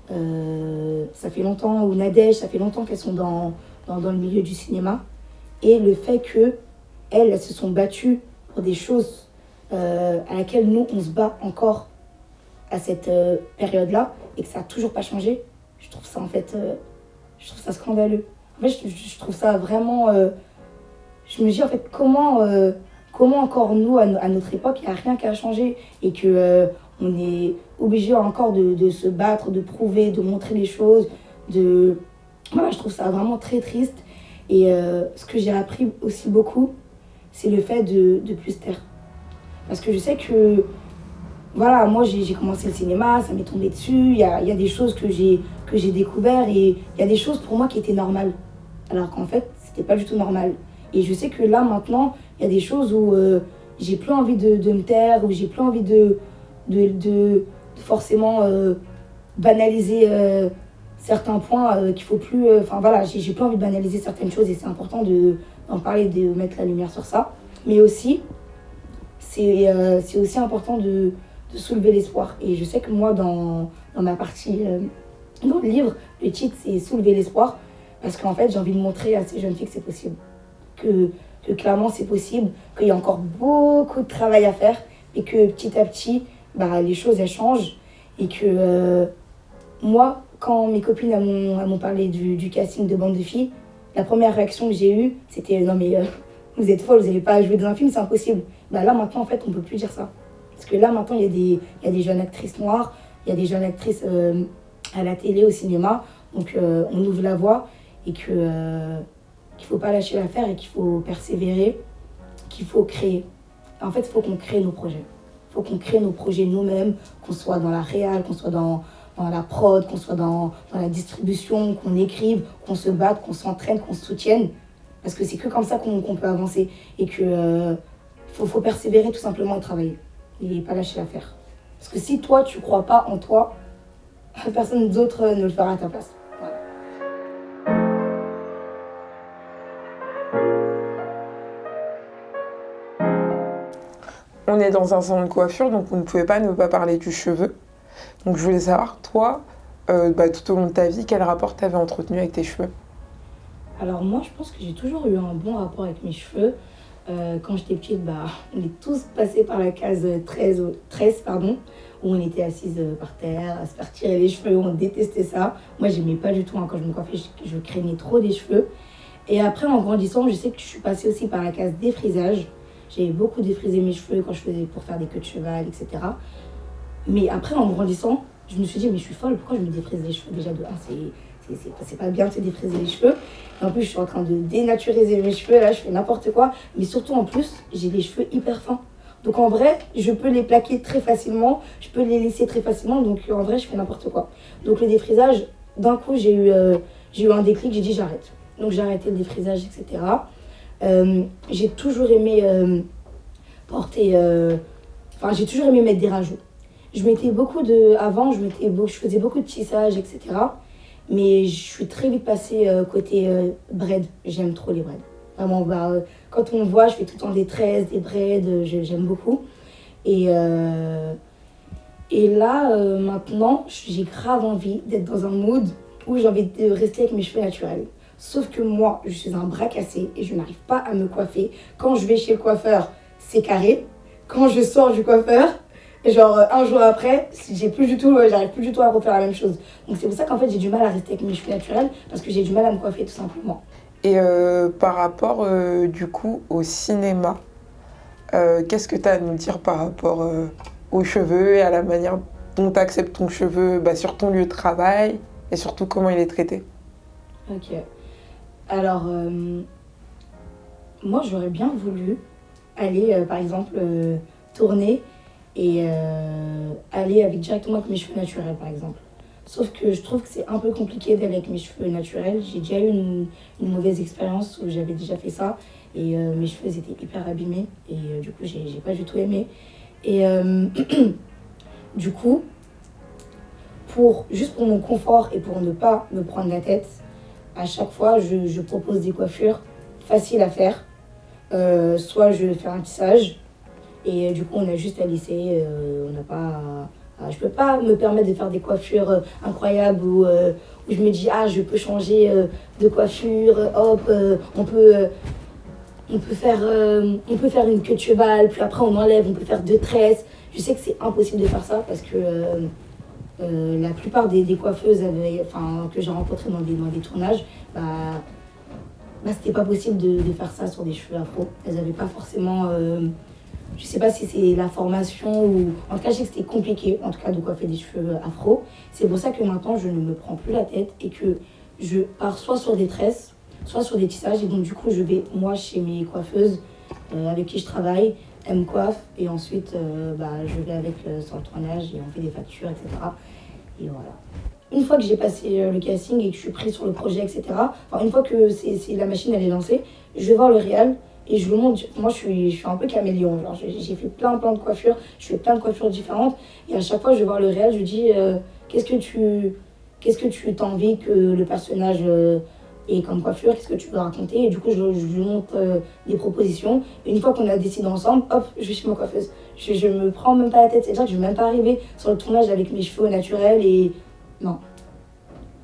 ça fait longtemps, ou Nadège, ça fait longtemps qu'elles sont dans le milieu du cinéma. Et le fait qu'elles se sont battues pour des choses à laquelle nous, on se bat encore à cette période-là, et que ça n'a toujours pas changé, je trouve ça, en fait, je trouve ça scandaleux. En fait, je trouve ça vraiment... je me dis, en fait, comment encore nous, à notre époque, il n'y a rien qui a changé, et qu'on est obligé encore de se battre, de prouver, de montrer les choses. Voilà, je trouve ça vraiment très triste. Et ce que j'ai appris aussi beaucoup, c'est le fait de plus se taire. Parce que je sais que, voilà, moi j'ai commencé le cinéma, ça m'est tombé dessus, il y a des choses que j'ai découvert, et il y a des choses pour moi qui étaient normales. Alors qu'en fait, c'était pas du tout normal. Et je sais que là, maintenant, il y a des choses où j'ai plus envie de me taire, où j'ai plus envie de forcément banaliser certains points qu'il faut plus... Enfin voilà, j'ai plus envie de banaliser certaines choses et c'est important d'en parler, de mettre la lumière sur ça. Mais aussi, c'est aussi important de soulever l'espoir. Et je sais que moi, dans ma partie, dans le livre, le titre, c'est Soulever l'espoir. Parce qu'en fait, j'ai envie de montrer à ces jeunes filles que c'est possible. Que clairement, c'est possible, qu'il y a encore beaucoup de travail à faire et que petit à petit, les choses, elles changent. Et que moi, quand mes copines elles m'ont parlé du casting de Bande de filles, la première réaction que j'ai eue, c'était « Non mais vous êtes folles, vous n'allez pas jouer dans un film, c'est impossible ». Là, maintenant, en fait, on ne peut plus dire ça. Parce que là, maintenant, il y a des jeunes actrices noires, il y a des jeunes actrices à la télé, au cinéma. Donc, on ouvre la voie et qu'il ne faut pas lâcher l'affaire et qu'il faut persévérer, qu'il faut créer. En fait, il faut qu'on crée nos projets. Il faut qu'on crée nos projets nous-mêmes, qu'on soit dans la réal, qu'on soit dans la prod, qu'on soit dans la distribution, qu'on écrive, qu'on se batte, qu'on s'entraîne, qu'on se soutienne. Parce que c'est que comme ça qu'on peut avancer. Et que faut persévérer tout simplement et travailler. Et pas lâcher l'affaire. Parce que si toi, tu crois pas en toi, personne d'autre ne le fera à ta place. Voilà. On est dans un salon de coiffure, donc on ne pouvait pas ne pas parler du cheveu. Donc je voulais savoir, toi, tout au long de ta vie, quel rapport tu avais entretenu avec tes cheveux? Alors moi, je pense que j'ai toujours eu un bon rapport avec mes cheveux. Quand j'étais petite, on est tous passés par la case 13, où on était assises par terre, à se faire tirer les cheveux, on détestait ça. Moi, j'aimais pas du tout, quand je me coiffais, je craignais trop des cheveux. Et après, en grandissant, je sais que je suis passée aussi par la case défrisage. J'avais beaucoup défrisé mes cheveux quand je faisais pour faire des queues de cheval, etc. Mais après, en grandissant, je me suis dit, mais je suis folle, pourquoi je me défrise les cheveux? Déjà, de 1, c'est pas bien de se défriser les cheveux. Et en plus, je suis en train de dénaturiser mes cheveux, là, je fais n'importe quoi. Mais surtout, en plus, j'ai des cheveux hyper fins. Donc en vrai, je peux les plaquer très facilement, je peux les laisser très facilement. Donc en vrai, je fais n'importe quoi. Donc le défrisage, d'un coup, j'ai eu un déclic, j'ai dit j'arrête. Donc j'ai arrêté le défrisage, etc. J'ai toujours aimé j'ai toujours aimé mettre des rajouts. Avant, je faisais beaucoup de tissage, etc. Mais je suis très vite passée côté braid. J'aime trop les braids. Vraiment, quand on me voit, je fais tout le temps des tresses, des braids, j'aime beaucoup. Et là, maintenant, j'ai grave envie d'être dans un mood où j'ai envie de rester avec mes cheveux naturels. Sauf que moi, je suis un bras cassé et je n'arrive pas à me coiffer. Quand je vais chez le coiffeur, c'est carré. Quand je sors du coiffeur, un jour après, j'arrive plus du tout à refaire la même chose. Donc c'est pour ça qu'en fait, j'ai du mal à rester avec mes cheveux naturels parce que j'ai du mal à me coiffer tout simplement. Et par rapport du coup au cinéma, qu'est-ce que tu as à nous dire par rapport aux cheveux et à la manière dont tu acceptes ton cheveu sur ton lieu de travail et surtout comment il est traité? Ok. Alors, moi j'aurais bien voulu aller par exemple tourner et aller directement avec mes cheveux naturels par exemple. Sauf que je trouve que c'est un peu compliqué d'aller avec mes cheveux naturels. J'ai déjà eu une mauvaise expérience où j'avais déjà fait ça et mes cheveux étaient hyper abîmés et du coup j'ai pas du tout aimé. Et du coup, juste pour mon confort et pour ne pas me prendre la tête, à chaque fois je propose des coiffures faciles à faire. Soit je vais faire un tissage et du coup on a juste à lisser, on n'a pas... Je peux pas me permettre de faire des coiffures incroyables où je me dis je peux changer de coiffure, hop, on peut faire une queue de cheval, puis après on enlève, on peut faire 2 tresses. Je sais que c'est impossible de faire ça parce que la plupart des coiffeuses que j'ai rencontrées dans des tournages, c'était pas possible de faire ça sur des cheveux afro. Elles avaient pas forcément... je sais pas si c'est la formation ou... En tout cas, je sais que c'était compliqué, en tout cas, de coiffer des cheveux afro. C'est pour ça que maintenant, je ne me prends plus la tête et que je pars soit sur des tresses, soit sur des tissages. Et donc, du coup, je vais, moi, chez mes coiffeuses avec qui je travaille. Elles me coiffent et ensuite, je vais avec sur le tournage et on fait des factures, etc. Et voilà. Une fois que j'ai passé le casting et que je suis prise sur le projet, etc., une fois que la machine elle est lancée, je vais voir le réal et je lui montre. Moi, je suis un peu caméléon. J'ai fait plein de coiffures, je fais plein de coiffures différentes. Et à chaque fois, je vais voir le réal, je lui dis qu'est-ce que qu'est-ce que tu as envie que le personnage ait comme coiffure, qu'est-ce que tu veux raconter. Et du coup, je lui montre des propositions. Et une fois qu'on a décidé ensemble, hop, je vais chez ma coiffeuse. Je me prends même pas la tête. C'est-à-dire que je vais même pas arriver sur le tournage avec mes cheveux naturels et non.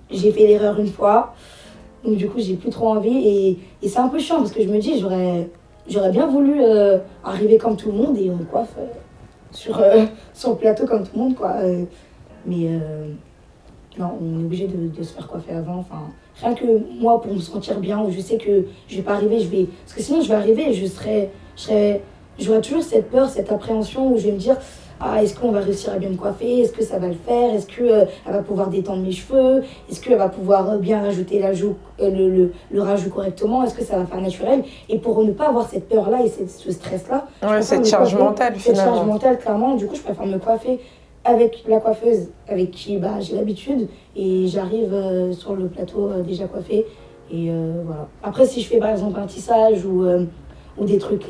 J'ai fait l'erreur une fois, donc du coup j'ai plus trop envie et c'est un peu chiant parce que je me dis j'aurais bien voulu arriver comme tout le monde et on me coiffe sur le plateau comme tout le monde quoi. Mais non, on est obligé de se faire coiffer avant. Enfin, rien que moi pour me sentir bien, où je sais que je vais pas arriver, parce que sinon je vais arriver et j'aurai toujours cette peur, cette appréhension où je vais me dire ah, est-ce qu'on va réussir à bien me coiffer? Est-ce que ça va le faire? Est-ce qu'elle va pouvoir détendre mes cheveux? Est-ce qu'elle va pouvoir bien rajouter le rajout correctement? Est-ce que ça va faire naturel? Et pour ne pas avoir cette peur-là et ce stress-là, ouais, cette charge mentale finalement. Cette charge mentale, clairement, du coup, je préfère me coiffer avec la coiffeuse avec qui j'ai l'habitude et j'arrive sur le plateau déjà coiffée. Et voilà. Après, si je fais par exemple un tissage ou des trucs.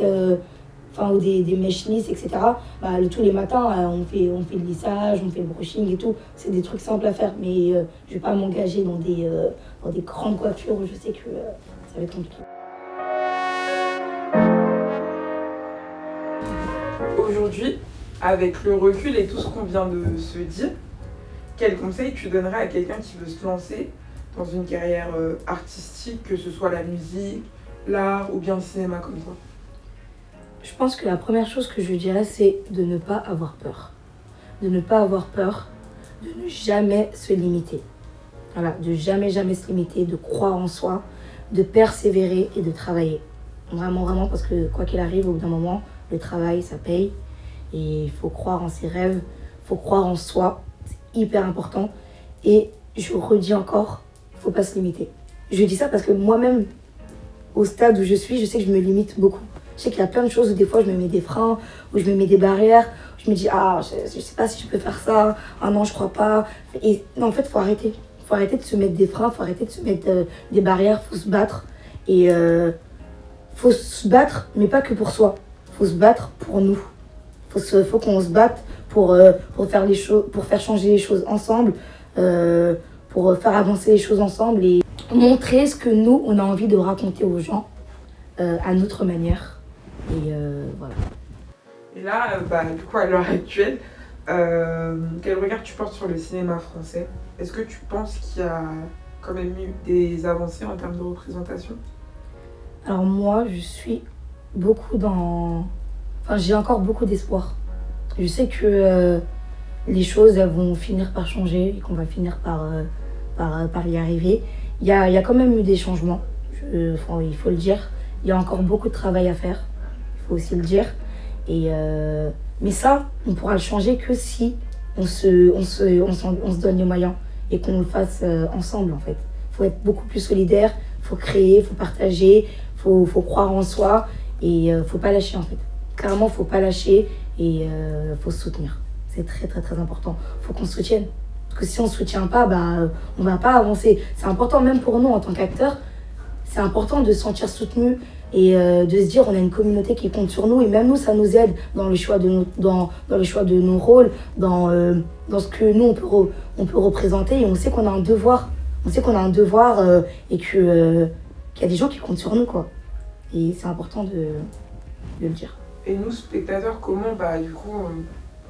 Ou des mèches lisses, etc. Tous les matins, on fait le lissage, on fait le brushing et tout. C'est des trucs simples à faire, mais je vais pas m'engager dans des grandes coiffures où je sais que ça va être compliqué. Aujourd'hui, avec le recul et tout ce qu'on vient de se dire, quel conseil tu donnerais à quelqu'un qui veut se lancer dans une carrière artistique, que ce soit la musique, l'art ou bien le cinéma comme toi? Je pense que la première chose que je dirais, c'est de ne pas avoir peur. De ne pas avoir peur, de ne jamais se limiter. Voilà, de jamais se limiter, de croire en soi, de persévérer et de travailler. Vraiment, parce que quoi qu'il arrive, au bout d'un moment, le travail, ça paye. Et il faut croire en ses rêves, il faut croire en soi. C'est hyper important. Et je redis encore, il ne faut pas se limiter. Je dis ça parce que moi-même, au stade où je suis, je sais que je me limite beaucoup. Je sais qu'il y a plein de choses où des fois je me mets des freins, où je me mets des barrières, où je me dis ah je sais pas si je peux faire ça, ah non je crois pas. Et non, en fait faut arrêter. Faut arrêter de se mettre des freins, faut arrêter de se mettre des barrières, faut se battre. Et faut se battre, mais pas que pour soi. Faut se battre pour nous. Faut qu'on se batte pour faire les choses, pour faire changer les choses ensemble, pour faire avancer les choses ensemble et montrer ce que nous on a envie de raconter aux gens à notre manière. Et voilà. Et là, du coup, à l'heure actuelle, quel regard tu portes sur le cinéma français? Est-ce que tu penses qu'il y a quand même eu des avancées en termes de représentation? Alors moi, je suis beaucoup j'ai encore beaucoup d'espoir. Je sais que les choses elles vont finir par changer et qu'on va finir par y arriver. Il y a quand même eu des changements, il faut le dire. Il y a encore beaucoup de travail à faire. Il faut aussi le dire. Mais ça, on pourra le changer que si on se donne les moyens et qu'on le fasse ensemble en fait. Il faut être beaucoup plus solidaire, il faut créer, il faut partager, il faut croire en soi et il ne faut pas lâcher en fait. Clairement, il ne faut pas lâcher et il faut se soutenir. C'est très important. Il faut qu'on se soutienne. Parce que si on ne se soutient pas, on ne va pas avancer. C'est important même pour nous en tant qu'acteurs. C'est important de se sentir soutenu et de se dire on a une communauté qui compte sur nous et même nous ça nous aide dans le choix de nos rôles, dans ce que nous on peut représenter et on sait qu'on a un devoir, et qu'il y a des gens qui comptent sur nous quoi. Et c'est important de le dire. Et nous spectateurs, comment du coup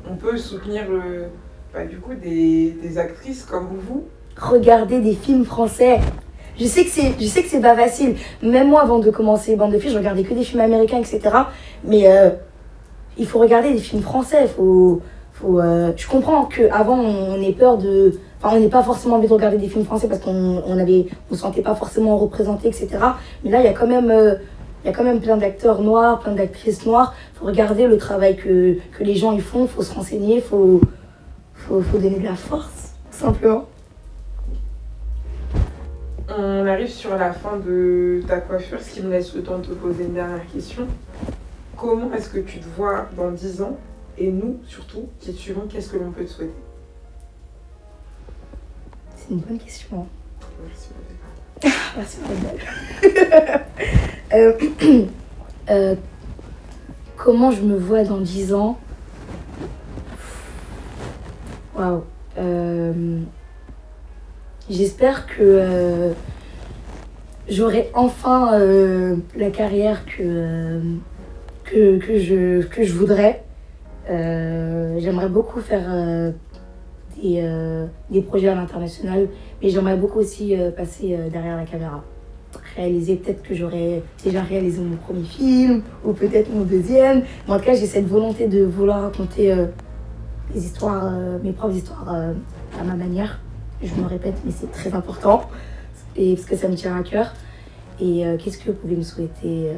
on peut soutenir des actrices comme vous? Regardez des films français. Je sais que c'est pas facile. Même moi, avant de commencer Bande de Filles, je regardais que des films américains, etc. Mais il faut regarder des films français. Je comprends qu'avant, on ait peur de... Enfin, on n'ait pas forcément envie de regarder des films français parce qu'on se sentait pas forcément représenté, etc. Mais là, il y a quand même plein d'acteurs noirs, plein d'actrices noires. Il faut regarder le travail que les gens y font. Il faut se renseigner. Il faut donner de la force, tout simplement. On arrive sur la fin de ta coiffure, ce qui me laisse le temps de te poser une dernière question. Comment est-ce que tu te vois dans 10 ans? Et nous, surtout, qui te suivons, qu'est-ce que l'on peut te souhaiter? C'est une bonne question. Merci, Merci, comment je me vois dans 10 ans? Waouh. J'espère que j'aurai enfin la carrière que je voudrais. J'aimerais beaucoup faire des projets à l'international, mais j'aimerais beaucoup aussi passer derrière la caméra. Réaliser, peut-être que j'aurais déjà réalisé mon premier film, ou peut-être mon deuxième. Mais en tout cas, j'ai cette volonté de vouloir raconter les histoires, mes propres histoires à ma manière. Je me répète, mais c'est très important, et parce que ça me tient à cœur. Et qu'est-ce que vous pouvez me souhaiter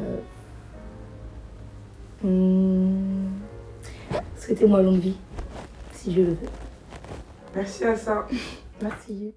Souhaitez-moi longue vie, si je le veux. Merci à ça. Merci.